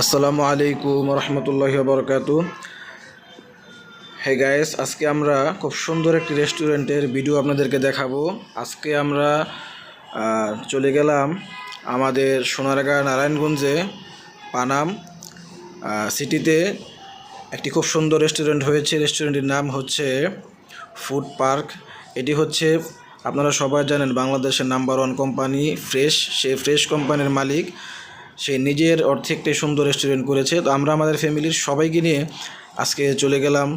আসসালামু আলাইকুম রহমতুল্লাহি বারকাতু। হে গাইস, আজকে আমরা খুব সুন্দর একটি রেস্টুরেন্টের ভিডিও আপনাদেরকে দেখাবো। আজকে আমরা চলে গেলাম আমাদের সোনারগাঁ নারায়ণগঞ্জে পানাম সিটিতে একটি খুব সুন্দর রেস্টুরেন্ট হয়েছে। রেস্টুরেন্টের নাম হচ্ছে ফুড পার্ক। এটি হচ্ছে, আপনারা সবাই জানেন, বাংলাদেশের নাম্বার 1 কোম্পানি ফ্রেশ। সেই ফ্রেশ কোম্পানির মালিক, সে নিজের অর্থে একটি সুন্দর রেস্টুরেন্ট করেছে। তো আমরা আমাদের ফ্যামিলির সবাইকে নিয়ে আজকে চলে গেলাম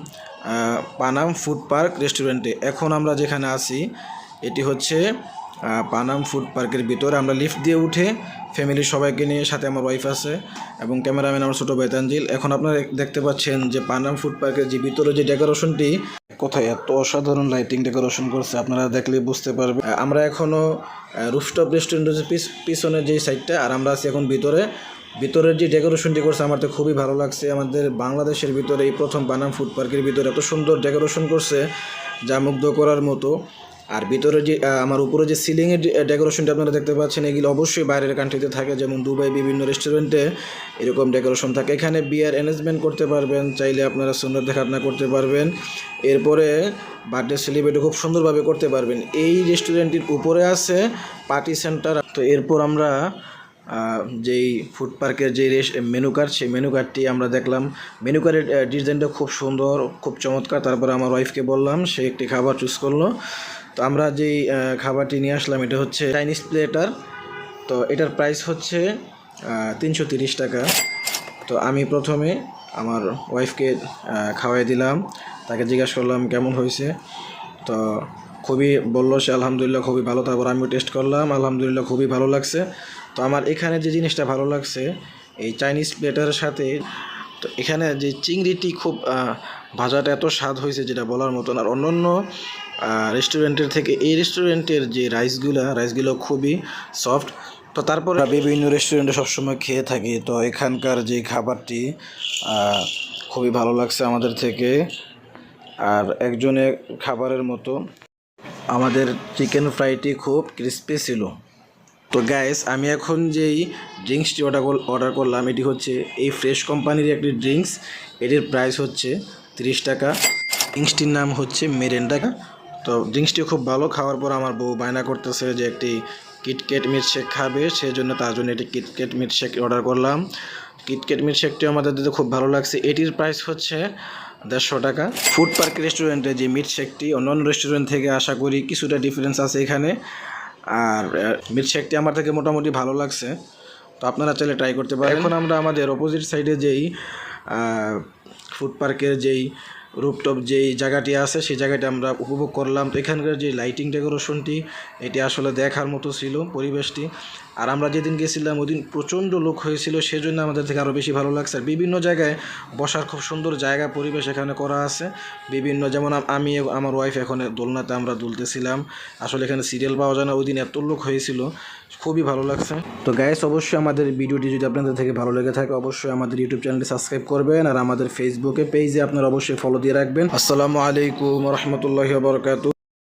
পানাম ফুড পার্ক রেস্টুরেন্টে। এখন আমরা যেখানে আছি এটি হচ্ছে পানাম ফুড পার্কের ভিতরে। আমরা লিফট দিয়ে উঠে ফ্যামিলির সবাইকে নিয়ে, সাথে আমার ওয়াইফ আছে এবং ক্যামেরাম্যান আমার ছোটো ভাই তানজিল। এখন আপনারা দেখতে পাচ্ছেন যে পানাম ফুড পার্কের যে ভিতরে যে ডেকোরেশনটি, কোথায় এত অসাধারণ লাইটিং ডেকোরেশন করছে, আপনারা দেখলে বুঝতে পারবেন। আমরা এখনও রুফটপ রেস্টুরেন্টের পিছনের যে সাইডটা, আর আমরা আছি এখন ভিতরের যে ডেকোরেশনটি করছে আমার তো খুবই ভালো লাগছে। আমাদের বাংলাদেশের ভিতরে এই প্রথম পানাম ফুড পার্কের ভিতরে এত সুন্দর ডেকোরেশন করছে যা মুগ্ধ করার মতো। আর ভিতরে যে আমার উপরে যে সিলিংয়ের ডেকোরেশনটা আপনারা দেখতে পাচ্ছেন, এগুলো অবশ্যই বাইরের কান্ট্রিতে থাকে, যেমন দুবাই বিভিন্ন রেস্টুরেন্টে এরকম ডেকোরেশন থাকে। এখানে বিয়ার অ্যারেঞ্জমেন্ট করতে পারবেন, চাইলে আপনারা সুন্দর দেখাশোনা করতে পারবেন। এরপরে বার্থডে সেলিব্রেটও খুব সুন্দরভাবে করতে পারবেন। এই রেস্টুরেন্টটির উপরে আছে পার্টি সেন্টার। তো এরপর আমরা যেই ফুড পার্কের যে মেনু কার্ড, সেই মেনু কার্ডটি আমরা দেখলাম। মেনু কার্ডের ডিজাইনটা খুব সুন্দর, খুব চমৎকার। তারপরে আমার ওয়াইফকে বললাম, সে একটি খাবার চুজ করলো। তো আমরা যেই খাবারটি নিয়ে আসলাম, এটা হচ্ছে চাইনিজ প্লেটার। তো এটার প্রাইস হচ্ছে 330 টাকা। তো আমি প্রথমে আমার ওয়াইফকে খাওয়াই দিলাম, তাকে জিজ্ঞাসা করলাম কেমন হয়েছে। তো খুবই বললো সে আলহামদুলিল্লাহ খুবই ভালো। তারপর আমিও টেস্ট করলাম, আলহামদুলিল্লাহ খুবই ভালো লাগছে। তো আমার এখানে যে জিনিসটা ভালো লাগছে এই চাইনিজ প্লেটারের সাথে, তো এখানে যে চিংড়িটি খুব ভাজাটা এত স্বাদ হয়েছে যেটা বলার মতন। আর অন্যান্য রেস্টুরেন্টের থেকে এই রেস্টুরেন্টের যে রাইসগুলো খুবই সফট। তো তারপর বিভিন্ন রেস্টুরেন্টে সবসময় খেয়ে থাকি, তো এখানকার যে খাবারটি খুবই ভালো লাগছে আমাদের থেকে। আর একজনের খাবারের মতো আমাদের চিকেন ফ্রাইটি খুব ক্রিস্পি ছিল। তো গাইস, আমি এখন যেই ড্রিঙ্কসটি অর্ডার করলাম, এটি হচ্ছে এই ফ্রেশ কোম্পানির একটি ড্রিঙ্কস। এটির প্রাইস হচ্ছে 30 টাকা। ড্রিঙ্কসটির নাম হচ্ছে মেরেন্ডা। তো ড্রিঙ্কসটি খুব ভালো। খাওয়ার পর আমার বউ বায়না করতেছে যে একটি কিটক্যাট মিল্কশেক খাবে, সেই জন্য তার জন্য একটি কিটক্যাট মিল্কশেক অর্ডার করলাম। কিটক্যাট মিল্কশেকটি আমাদের দিতে খুব ভালো লাগছে। এটির প্রাইস হচ্ছে 150 টাকা। ফুড পার্ক রেস্টুরেন্টে যে মিল্কশেকটি অন্যান্য রেস্টুরেন্ট থেকে আশা করি কিছুটা ডিফারেন্স আছে এখানে। আর মিল্কশেকটি আমার থেকে মোটামুটি ভালো লাগছে, তো আপনারা চাইলে ট্রাই করতে পারেন। এখন আমরা আমাদের অপোজিট সাইডে যেই ফুড পার্কের যেই রুফটপ যেই জায়গাটি আছে সেই জায়গাটি আমরা উপভোগ করলাম। তো এখানকার যে লাইটিং ডেকোরেশনটি, এটি আসলে দেখার মতো ছিল পরিবেশটি। আর আমরা যেদিন গেছিলাম ওই দিন প্রচণ্ড লোক হয়েছিল, সেজন্য আমাদের থেকে আরও বেশি ভালো লাগছে। আর বিভিন্ন জায়গায় বসার খুব সুন্দর জায়গা পরিবেশ এখানে করা আছে বিভিন্ন, যেমন আমি আমার ওয়াইফ এখন দোলনাতে আমরা দুলতেছিলাম। আসলে এখানে সিরিয়াল পাওয়া যায় না, ওই দিন এত লোক হয়েছিল, খুবই ভালো লাগছে। তো গাইস, অবশ্যই আমাদের ভিডিওটি যদি আপনাদের থেকে ভালো লেগে থাকে অবশ্যই আমাদের ইউটিউব চ্যানেলটি সাবস্ক্রাইব করবেন, আর আমাদের ফেসবুকে পেজে আপনারা অবশ্যই ফলো দিয়ে রাখবেন। আসসালামু আলাইকুম রহমতুল্লাহি ওয়া বারাকাতুহু।